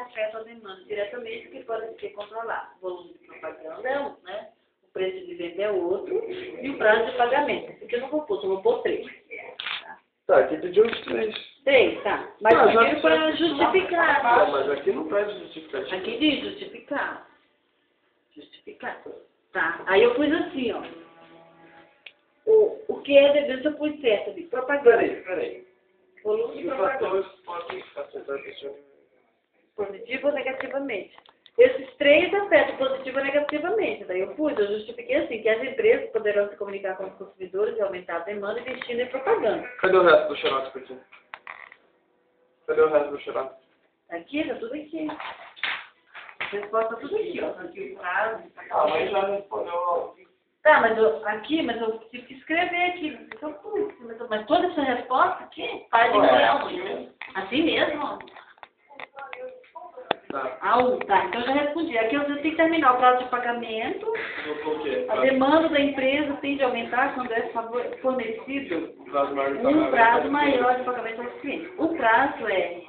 afetam a demanda diretamente, que pode ser controlado. O volume de propaganda é um, né? O preço de venda é outro e o prazo de pagamento. Esse aqui eu não vou pôr, só vou pôr 3. Tá, aqui pediu os 3. 3, tá. Mas Não, eu pediram para justificar. Não, mas aqui não pede justificativo. Aqui diz justificar. Justificar. Tá. Aí eu pus assim, ó. O que é devido, eu pus certo ali. Propaganda. Peraí. Volume de E o propaganda. fator pode afetar a pessoa? Positivo ou negativamente. Esses 3 afetam positivo ou negativamente. Daí eu justifiquei assim, que as empresas poderão se comunicar com os consumidores e aumentar a demanda investindo em propaganda. Cadê o resto do xerox pra ti? Cadê o resto do xerox? Aqui, tá tudo aqui. A resposta tá tudo aqui, ó. Aqui o prazo. Ah, mas já respondeu. Tá, mas eu tive que escrever aqui. Então, mas toda essa resposta aqui, faz Ué, igual. assim mesmo? Assim mesmo? Tá. Tá, então eu já respondi. Aqui eu tenho que terminar o prazo de pagamento. O quê? A demanda da empresa tende a aumentar quando é fornecido Prazo maior de um pagamento. prazo maior de pagamento ao cliente. O prazo é